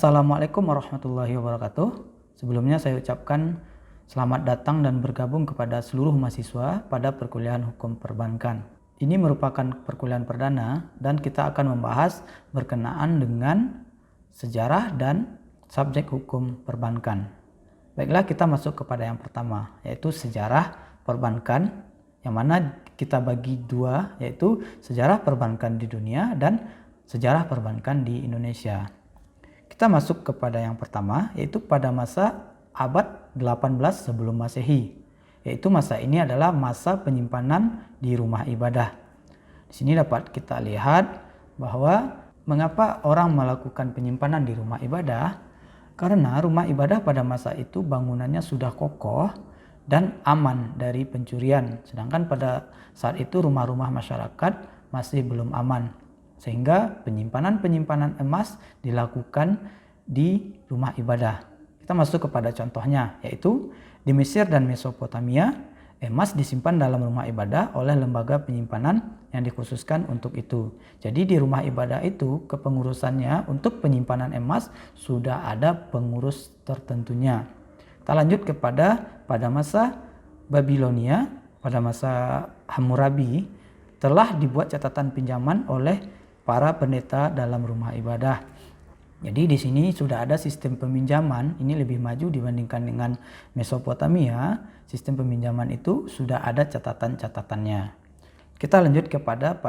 Assalamualaikum warahmatullahi wabarakatuh. Sebelumnya saya ucapkan selamat datang dan bergabung kepada seluruh mahasiswa pada perkuliahan hukum perbankan. Ini merupakan perkuliahan perdana dan kita akan membahas berkenaan dengan sejarah dan subjek hukum perbankan. Baiklah, kita masuk kepada yang pertama, yaitu sejarah perbankan, yang mana kita bagi dua, yaitu sejarah perbankan di dunia dan sejarah perbankan di Indonesia. Kita masuk kepada yang pertama, yaitu pada masa abad 18 sebelum Masehi. Yaitu masa ini adalah masa penyimpanan di rumah ibadah. Di sini dapat kita lihat bahwa mengapa orang melakukan penyimpanan di rumah ibadah? Karena rumah ibadah pada masa itu bangunannya sudah kokoh dan aman dari pencurian. Sedangkan pada saat itu rumah-rumah masyarakat masih belum aman. Sehingga penyimpanan emas dilakukan di rumah ibadah. Kita masuk kepada contohnya, yaitu di Mesir dan Mesopotamia, emas disimpan dalam rumah ibadah oleh lembaga penyimpanan yang dikhususkan untuk itu. Jadi di rumah ibadah itu kepengurusannya untuk penyimpanan emas sudah ada pengurus tertentunya. Kita lanjut pada masa Babilonia, pada masa Hammurabi, telah dibuat catatan pinjaman oleh para pendeta dalam rumah ibadah. Jadi di sini sudah ada sistem peminjaman, ini lebih maju dibandingkan dengan Mesopotamia. Sistem peminjaman itu sudah ada catatan-catatannya. Kita lanjut pada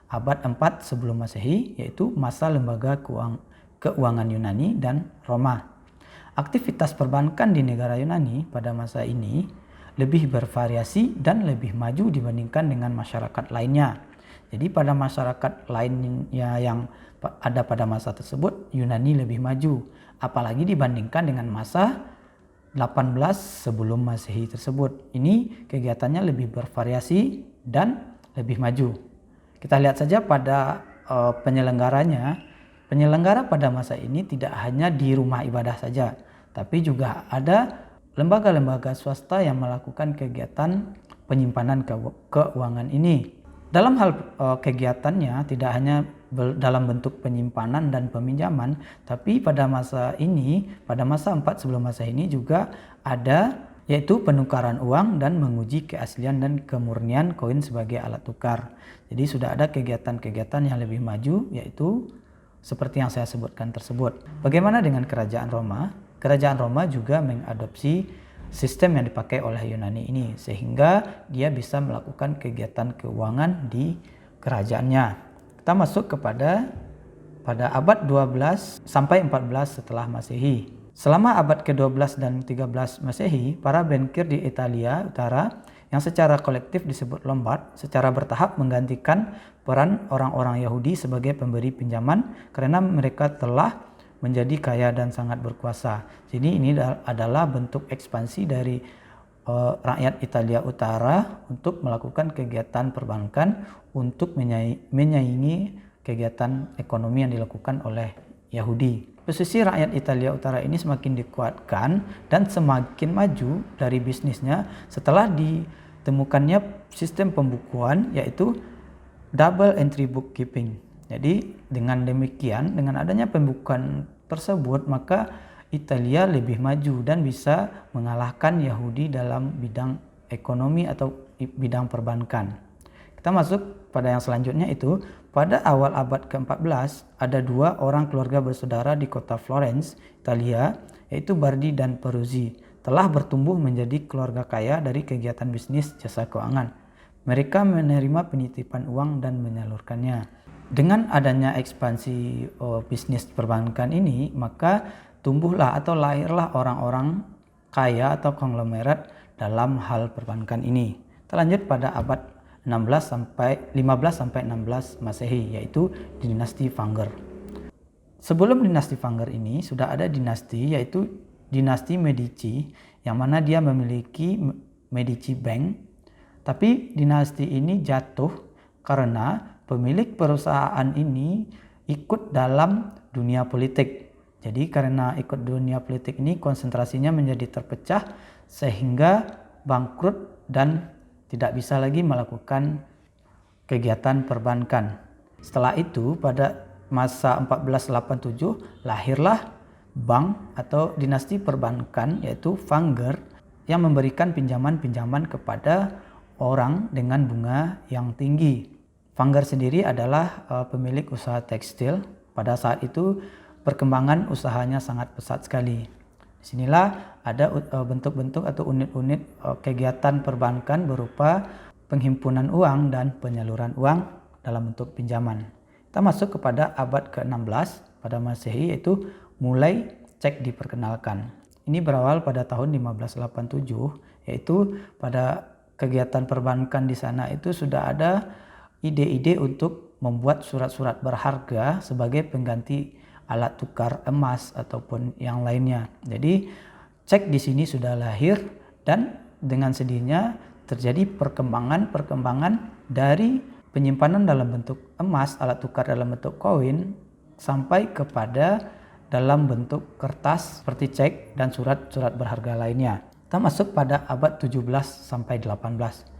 abad 4 sebelum Masehi, yaitu masa lembaga keuangan Yunani dan Roma. Aktivitas perbankan di negara Yunani pada masa ini lebih bervariasi dan lebih maju dibandingkan dengan masyarakat lainnya. Jadi pada masyarakat lainnya yang ada pada masa tersebut, Yunani lebih maju. Apalagi dibandingkan dengan masa 18 sebelum Masehi tersebut. Ini kegiatannya lebih bervariasi dan lebih maju. Kita lihat saja pada penyelenggaranya. Penyelenggara pada masa ini tidak hanya di rumah ibadah saja, tapi juga ada lembaga-lembaga swasta yang melakukan kegiatan penyimpanan keuangan ini. Dalam hal kegiatannya tidak hanya dalam bentuk penyimpanan dan peminjaman, tapi pada masa ini, pada masa 4 sebelum masa ini juga ada, yaitu penukaran uang dan menguji keaslian dan kemurnian koin sebagai alat tukar. Jadi sudah ada kegiatan-kegiatan yang lebih maju, yaitu seperti yang saya sebutkan tersebut. Bagaimana dengan kerajaan Roma? Kerajaan Roma juga mengadopsi sistem yang dipakai oleh Yunani ini, sehingga dia bisa melakukan kegiatan keuangan di kerajaannya. Kita masuk pada abad 12 sampai 14 setelah Masehi. Selama abad ke-12 dan 13 Masehi, para bankir di Italia Utara yang secara kolektif disebut Lombard secara bertahap menggantikan peran orang-orang Yahudi sebagai pemberi pinjaman karena mereka telah menjadi kaya dan sangat berkuasa. Jadi ini adalah bentuk ekspansi dari rakyat Italia Utara untuk melakukan kegiatan perbankan untuk menyaingi kegiatan ekonomi yang dilakukan oleh Yahudi. Posisi rakyat Italia Utara ini semakin dikuatkan dan semakin maju dari bisnisnya setelah ditemukannya sistem pembukuan, yaitu double entry bookkeeping. Jadi dengan demikian, dengan adanya pembukuan tersebut, maka Italia lebih maju dan bisa mengalahkan Yahudi dalam bidang ekonomi atau bidang perbankan. Kita masuk pada yang selanjutnya, itu pada awal abad ke-14 ada dua orang keluarga bersaudara di kota Florence, Italia, yaitu Bardi dan Peruzzi, telah bertumbuh menjadi keluarga kaya dari kegiatan bisnis jasa keuangan. Mereka menerima penitipan uang dan menyalurkannya. Dengan adanya ekspansi bisnis perbankan ini, maka tumbuhlah atau lahirlah orang-orang kaya atau konglomerat dalam hal perbankan ini. Kita lanjut pada abad 15 sampai 16 Masehi, yaitu dinasti Vanger. Sebelum dinasti Vanger ini sudah ada dinasti, yaitu dinasti Medici, yang mana dia memiliki Medici Bank. Tapi dinasti ini jatuh karena pemilik perusahaan ini ikut dalam dunia politik. Jadi karena ikut dunia politik ini, konsentrasinya menjadi terpecah sehingga bangkrut dan tidak bisa lagi melakukan kegiatan perbankan. Setelah itu pada masa 1487 lahirlah bank atau dinasti perbankan yaitu Vanguard yang memberikan pinjaman-pinjaman kepada orang dengan bunga yang tinggi. Vanguard sendiri adalah pemilik usaha tekstil. Pada saat itu perkembangan usahanya sangat pesat sekali. Disinilah ada bentuk-bentuk atau unit-unit kegiatan perbankan berupa penghimpunan uang dan penyaluran uang dalam bentuk pinjaman. Kita masuk kepada abad ke-16 pada Masehi, yaitu mulai cek diperkenalkan. Ini berawal pada tahun 1587, yaitu pada kegiatan perbankan di sana itu sudah ada ide-ide untuk membuat surat-surat berharga sebagai pengganti alat tukar emas ataupun yang lainnya. Jadi cek di sini sudah lahir dan dengan sendirinya terjadi perkembangan dari penyimpanan dalam bentuk emas, alat tukar dalam bentuk koin sampai kepada dalam bentuk kertas seperti cek dan surat-surat berharga lainnya. Kita masuk pada abad 17 sampai 18.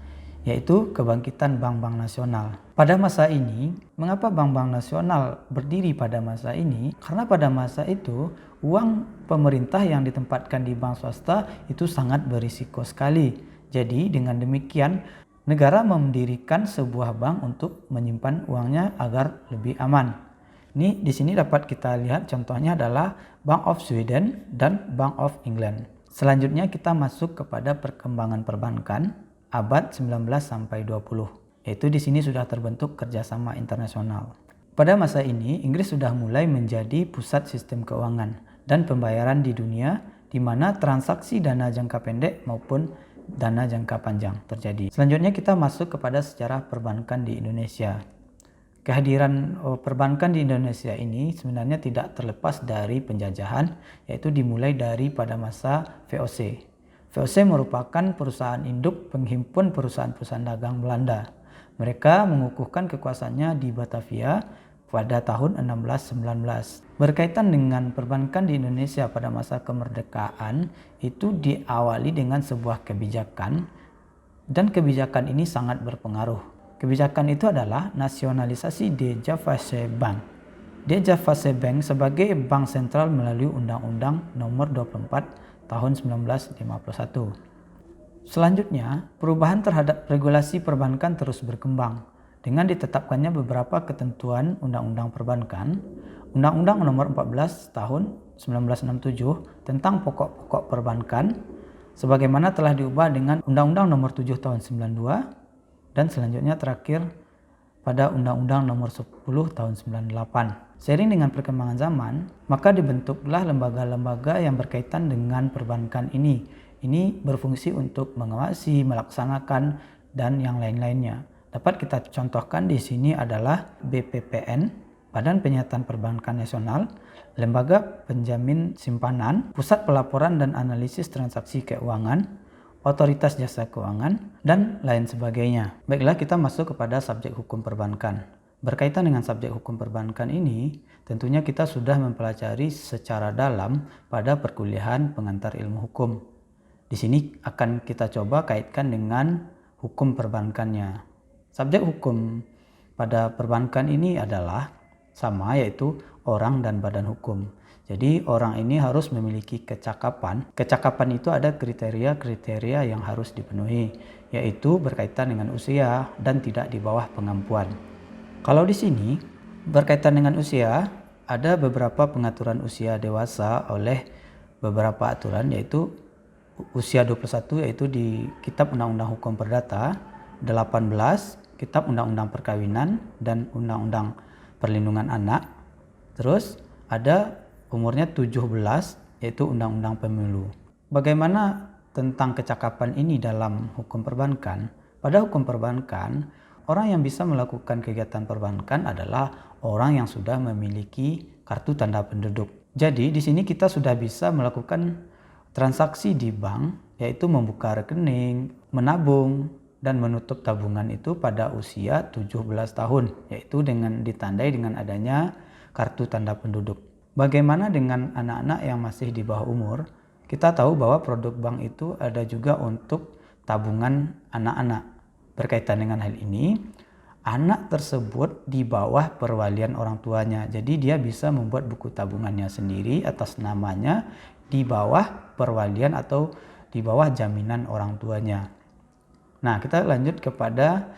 Yaitu kebangkitan bank-bank nasional. Pada masa ini, mengapa bank-bank nasional berdiri pada masa ini? Karena pada masa itu, uang pemerintah yang ditempatkan di bank swasta itu sangat berisiko sekali. Jadi dengan demikian, negara mendirikan sebuah bank untuk menyimpan uangnya agar lebih aman. Ini di sini dapat kita lihat contohnya adalah Bank of Sweden dan Bank of England. Selanjutnya kita masuk kepada perkembangan perbankan abad 19 sampai 20. Yaitu di sini sudah terbentuk kerjasama internasional. Pada masa ini, Inggris sudah mulai menjadi pusat sistem keuangan dan pembayaran di dunia di mana transaksi dana jangka pendek maupun dana jangka panjang terjadi. Selanjutnya kita masuk kepada sejarah perbankan di Indonesia. Kehadiran perbankan di Indonesia ini sebenarnya tidak terlepas dari penjajahan, yaitu dimulai dari pada masa VOC. VOC merupakan perusahaan induk penghimpun perusahaan-perusahaan dagang Belanda. Mereka mengukuhkan kekuasaannya di Batavia pada tahun 1619. Berkaitan dengan perbankan di Indonesia pada masa kemerdekaan, itu diawali dengan sebuah kebijakan dan kebijakan ini sangat berpengaruh. Kebijakan itu adalah nasionalisasi De Javase Bank. De Javase Bank sebagai bank sentral melalui Undang-Undang Nomor 24 tahun 1951. Selanjutnya, perubahan terhadap regulasi perbankan terus berkembang dengan ditetapkannya beberapa ketentuan Undang-Undang Perbankan, Undang-Undang Nomor 14 tahun 1967 tentang pokok-pokok perbankan, sebagaimana telah diubah dengan Undang-Undang Nomor 7 tahun 92 dan selanjutnya terakhir pada Undang-Undang Nomor 10 tahun 98. Seiring dengan perkembangan zaman, maka dibentuklah lembaga-lembaga yang berkaitan dengan perbankan ini. Ini berfungsi untuk mengawasi, melaksanakan, dan yang lain-lainnya. Dapat kita contohkan di sini adalah BPPN, Badan Penyihatan Perbankan Nasional, Lembaga Penjamin Simpanan, Pusat Pelaporan dan Analisis Transaksi Keuangan, Otoritas Jasa Keuangan, dan lain sebagainya. Baiklah, kita masuk kepada subjek hukum perbankan. Berkaitan dengan subjek hukum perbankan ini, tentunya kita sudah mempelajari secara dalam pada perkuliahan pengantar ilmu hukum. Di sini akan kita coba kaitkan dengan hukum perbankannya. Subjek hukum pada perbankan ini adalah sama, yaitu orang dan badan hukum. Jadi orang ini harus memiliki kecakapan. Kecakapan itu ada kriteria-kriteria yang harus dipenuhi, yaitu berkaitan dengan usia dan tidak di bawah pengampuan. Kalau di sini berkaitan dengan usia, ada beberapa pengaturan usia dewasa oleh beberapa aturan, yaitu usia 21 yaitu di Kitab Undang-Undang Hukum Perdata, 18 Kitab Undang-Undang Perkawinan dan Undang-Undang Perlindungan Anak. Terus ada umurnya 17 yaitu Undang-Undang Pemilu. Bagaimana tentang kecakapan ini dalam hukum perbankan? Pada hukum perbankan, orang yang bisa melakukan kegiatan perbankan adalah orang yang sudah memiliki kartu tanda penduduk. Jadi di sini kita sudah bisa melakukan transaksi di bank, yaitu membuka rekening, menabung, dan menutup tabungan itu pada usia 17 tahun, yaitu dengan ditandai dengan adanya kartu tanda penduduk. Bagaimana dengan anak-anak yang masih di bawah umur? Kita tahu bahwa produk bank itu ada juga untuk tabungan anak-anak. Berkaitan dengan hal ini, anak tersebut di bawah perwalian orang tuanya. Jadi dia bisa membuat buku tabungannya sendiri atas namanya di bawah perwalian atau di bawah jaminan orang tuanya. Nah, kita lanjut kepada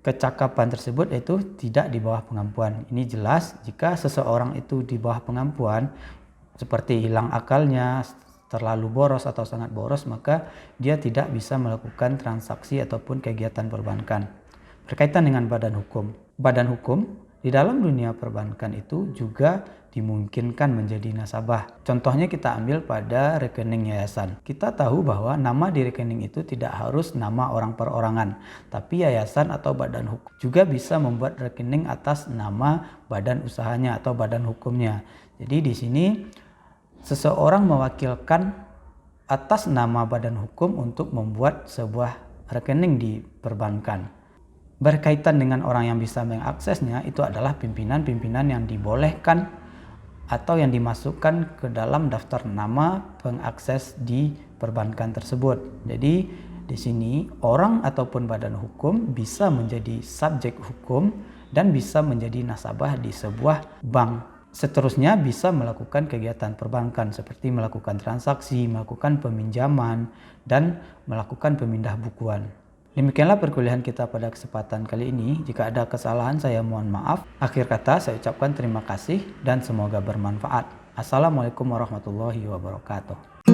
kecakapan tersebut, yaitu tidak di bawah pengampuan. Ini jelas jika seseorang itu di bawah pengampuan, seperti hilang akalnya, terlalu boros atau sangat boros, maka dia tidak bisa melakukan transaksi ataupun kegiatan perbankan. Berkaitan dengan badan hukum. Badan hukum di dalam dunia perbankan itu juga dimungkinkan menjadi nasabah. Contohnya kita ambil pada rekening yayasan. Kita tahu bahwa nama di rekening itu tidak harus nama orang perorangan, tapi yayasan atau badan hukum juga bisa membuat rekening atas nama badan usahanya atau badan hukumnya. Jadi di sini seseorang mewakilkan atas nama badan hukum untuk membuat sebuah rekening di perbankan. Berkaitan dengan orang yang bisa mengaksesnya, itu adalah pimpinan-pimpinan yang dibolehkan atau yang dimasukkan ke dalam daftar nama pengakses di perbankan tersebut. Jadi di sini orang ataupun badan hukum bisa menjadi subjek hukum dan bisa menjadi nasabah di sebuah bank. Seterusnya bisa melakukan kegiatan perbankan seperti melakukan transaksi, melakukan peminjaman, dan melakukan pemindah bukuan. Demikianlah perkuliahan kita pada kesempatan kali ini. Jika ada kesalahan, saya mohon maaf. Akhir kata, saya ucapkan terima kasih dan semoga bermanfaat. Assalamualaikum warahmatullahi wabarakatuh.